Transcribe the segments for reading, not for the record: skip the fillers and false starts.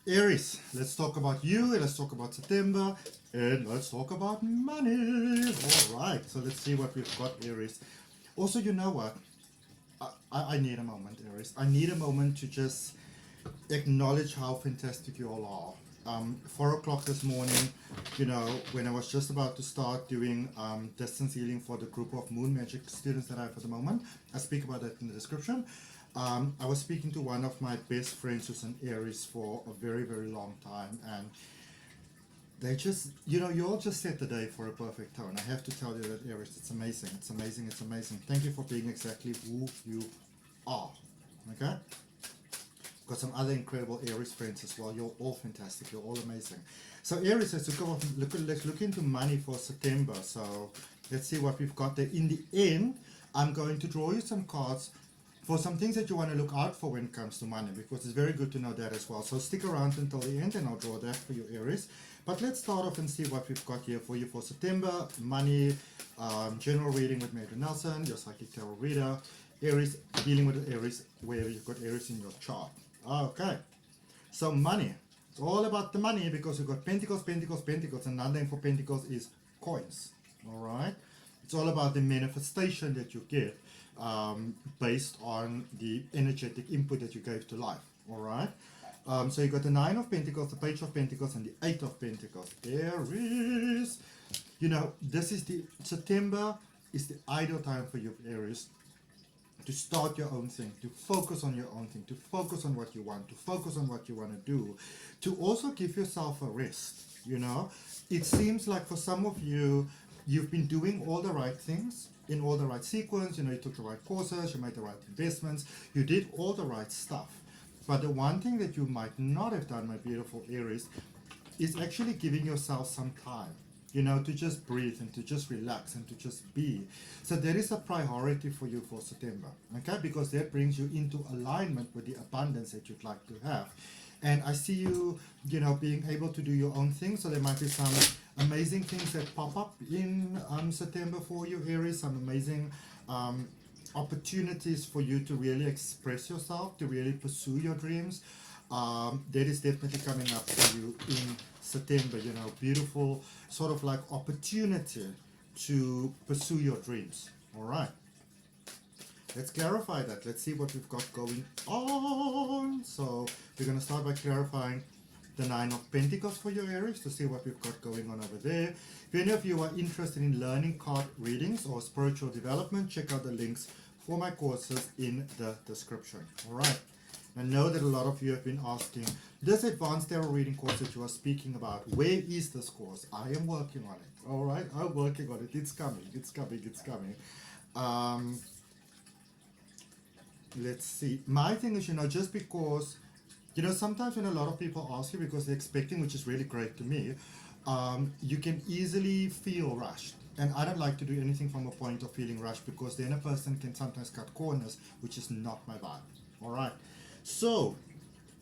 Aries, let's talk about you, let's talk about September, and let's talk about money. All right, so let's see what we've got, Aries. Also, you know what? I need a moment, Aries. I need a moment to just acknowledge how fantastic you all are. 4 o'clock this morning, you know, when I was just about to start doing distance healing for the group of moon magic students that I have at the moment, I speak about that in the description. I was speaking to one of my best friends who's an Aries for a very, very long time, and they just, you know, you all just set the day for a perfect tone. I have to tell you that, Aries, it's amazing, it's amazing, it's amazing. Thank you for being exactly who you are, okay? Got some other incredible Aries friends as well. You're all fantastic, you're all amazing. So Aries, let's look into money for September. So let's see what we've got there. In the end, I'm going to draw you some cards for some things that you want to look out for when it comes to money, because it's very good to know that as well. So stick around until the end and I'll draw that for you, Aries. But let's start off and see what we've got here for you for September. Money, general reading with Major Nelson, your psychic tarot reader. Aries, dealing with the Aries, where you've got Aries in your chart. Okay, so money. It's all about the money because you've got Pentacles, Pentacles, Pentacles. Another name for Pentacles is coins. All right, it's all about the manifestation that you get based on the energetic input that you gave to life. All right. So you got the Nine of Pentacles, the Page of Pentacles, and the Eight of Pentacles. Aries, you know, this is the September is the ideal time for you, Aries, to start your own thing, to focus on your own thing, to focus on what you want, to focus on what you want to do, to also give yourself a rest. You know, it seems like for some of you, you've been doing all the right things in all the right sequence. You know, you took the right courses, you made the right investments, you did all the right stuff. But the one thing that you might not have done, my beautiful Aries, is actually giving yourself some time, you know, to just breathe and to just relax and to just be. So there is a priority for you for September, okay? Because that brings you into alignment with the abundance that you'd like to have. And I see you, you know, being able to do your own thing. So there might be some amazing things that pop up in September for you, Aries. Some amazing opportunities for you to really express yourself, to really pursue your dreams. That is definitely coming up for you in September, you know, beautiful sort of like opportunity to pursue your dreams. All right, let's clarify that. Let's see what we've got going on. So we're going to start by clarifying the Nine of Pentacles for your Aries to see what we've got going on over there. If any of you are interested in learning card readings or spiritual development, check out the links for my courses in the description. All right. I know that a lot of you have been asking, this advanced tarot reading course that you are speaking about, where is this course? I am working on it. All right, I'm working on it. It's coming. It's coming. It's coming. Let's see. My thing is, you know, just because, you know, sometimes when a lot of people ask you because they're expecting, which is really great to me, you can easily feel rushed. And I don't like to do anything from a point of feeling rushed, because then a person can sometimes cut corners, which is not my vibe. All right. So,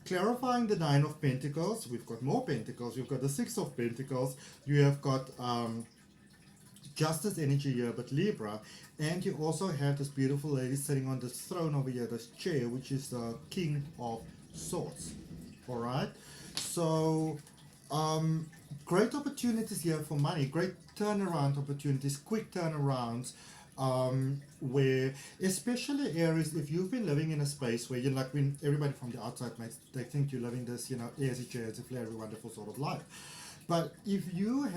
clarifying the Nine of Pentacles, we've got more Pentacles, we've got the Six of Pentacles, you have got Justice energy here, but Libra, and you also have this beautiful lady sitting on this throne over here, this chair, which is the King of Swords. All right. So, great opportunities here for money, great turnaround opportunities, quick turnarounds, where, especially Aries, if you've been living in a space where you're like, when everybody from the outside makes, they think you're living this, you know, easy chairs, a very wonderful sort of life. But if you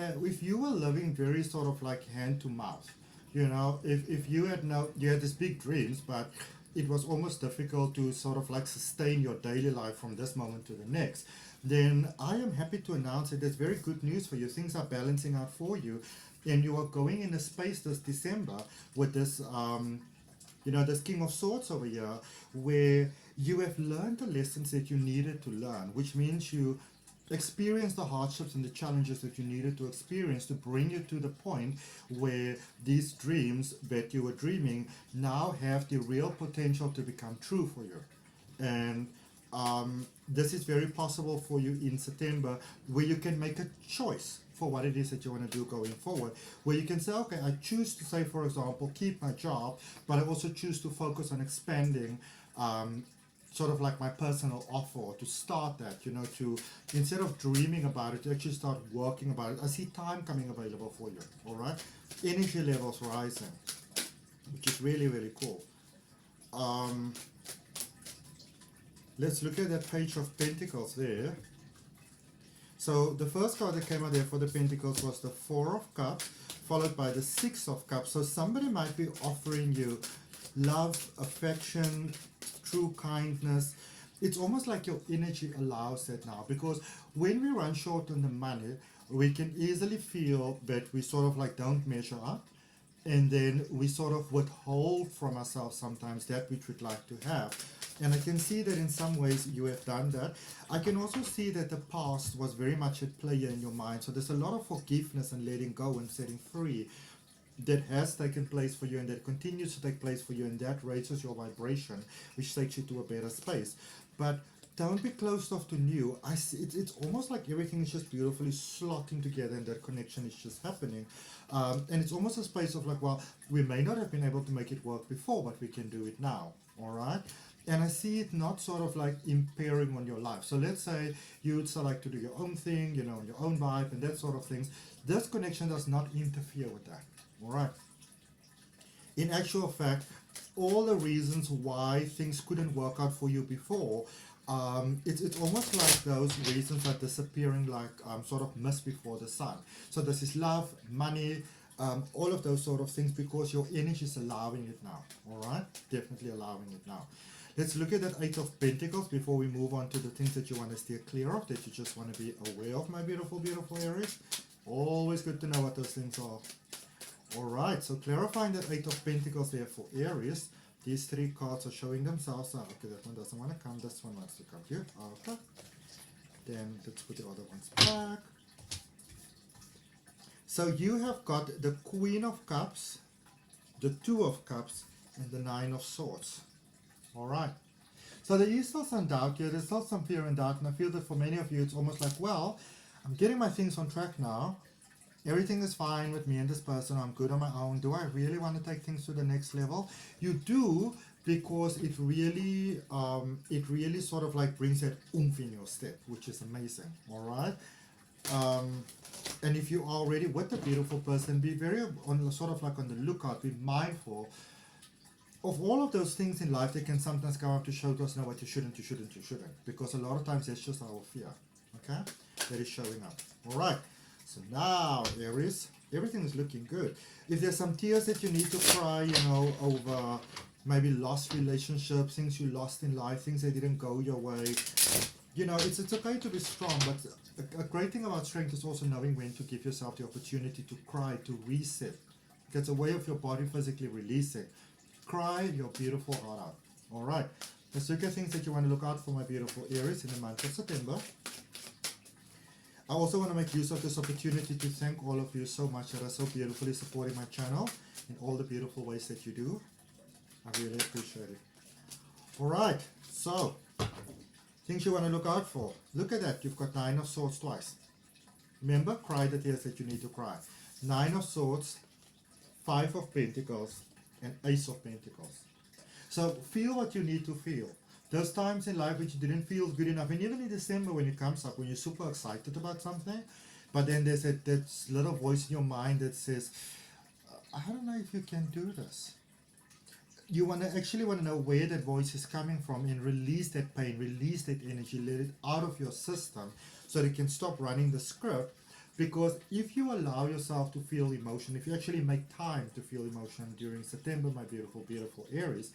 were living very sort of like hand to mouth, you know, if you had these big dreams, but it was almost difficult to sort of like sustain your daily life from this moment to the next, then I am happy to announce that there's very good news for you. Things are balancing out for you, and you are going in a space this December with this, you know, this King of Swords over here, where you have learned the lessons that you needed to learn, which means you experience the hardships and the challenges that you needed to experience to bring you to the point where these dreams that you were dreaming now have the real potential to become true for you. And this is very possible for you in September, where you can make a choice for what it is that you want to do going forward, where you can say, okay, I choose to say, for example, keep my job, but I also choose to focus on expanding sort of like my personal offer to start that, you know, to instead of dreaming about it, to actually start working about it. I see time coming available for you, all right? Energy levels rising, which is really, really cool. Let's look at that Page of Pentacles there. So the first card that came out there for the Pentacles was the Four of Cups, followed by the Six of Cups. So somebody might be offering you love, affection, true kindness. It's almost like your energy allows that now, because when we run short on the money, we can easily feel that we sort of like don't measure up, and then we sort of withhold from ourselves sometimes that which we'd like to have. And I can see that in some ways you have done that. I can also see that the past was very much at play in your mind. So there's a lot of forgiveness and letting go and setting free that has taken place for you, and that continues to take place for you, and that raises your vibration, which takes you to a better space. But don't be closed off to new. I see it's almost like everything is just beautifully slotting together, and that connection is just happening. And it's almost a space of like, well, we may not have been able to make it work before, but we can do it now. All right. And I see it not sort of like impairing on your life. So let's say you would still like to do your own thing, you know, your own vibe and that sort of things. This connection does not interfere with that. All right. In actual fact, all the reasons why things couldn't work out for you before, it's almost like those reasons are disappearing like sort of mist before the sun. So this is love, money, all of those sort of things, because your energy is allowing it now. All right, definitely allowing it now. Let's look at that Eight of Pentacles before we move on to the things that you want to steer clear of, that you just want to be aware of, my beautiful, beautiful Aries. Always good to know what those things are. All right, so clarifying that Eight of Pentacles there for Aries. These three cards are showing themselves. Okay, that one doesn't want to come. This one wants to come here. Okay. Then let's put the other ones back. So you have got the Queen of Cups, the Two of Cups, and the Nine of Swords. All right. So there is still some doubt here. There's still some fear and doubt. And I feel that for many of you, it's almost like, well, I'm getting my things on track now. Everything is fine with me and this person. I'm good on my own. Do I really want to take things to the next level? You do, because it really sort of like brings that oomph in your step, which is amazing. All right. And if you are already with a beautiful person, be very on sort of like on the lookout. Be mindful of all of those things in life that can sometimes come up to show us, know what you shouldn't, because a lot of times that's just our fear, okay, that is showing up. All right. So now, Aries, everything is looking good. If there's some tears that you need to cry, you know, over maybe lost relationships, things you lost in life, things that didn't go your way, you know, it's okay to be strong, but a great thing about strength is also knowing when to give yourself the opportunity to cry, to reset. It's a way of your body physically releasing. Cry your beautiful heart out. All right. Let's look at things that you want to look out for, my beautiful Aries, in the month of September. I also want to make use of this opportunity to thank all of you so much that are so beautifully supporting my channel in all the beautiful ways that you do. I really appreciate it. All right. So, things you want to look out for. Look at that. You've got Nine of Swords twice. Remember, cry the tears that you need to cry. Nine of Swords, Five of Pentacles, and Ace of Pentacles. So feel what you need to feel. Those times in life which you didn't feel good enough, and even in December when it comes up, when you're super excited about something, but then there's that little voice in your mind that says, I don't know if you can do this. You actually want to know where that voice is coming from, and release that pain, release that energy, let it out of your system so that it can stop running the script. Because if you allow yourself to feel emotion, if you actually make time to feel emotion during September, my beautiful, beautiful Aries,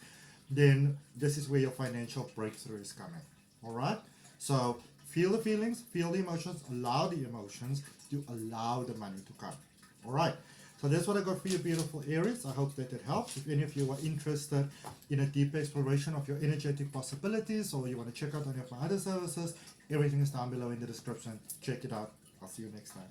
then this is where your financial breakthrough is coming. All right? So feel the feelings, feel the emotions, allow the emotions, to allow the money to come. All right? So that's what I got for you, beautiful Aries. I hope that it helps. If any of you are interested in a deeper exploration of your energetic possibilities, or you want to check out any of my other services, everything is down below in the description. Check it out. I'll see you next time.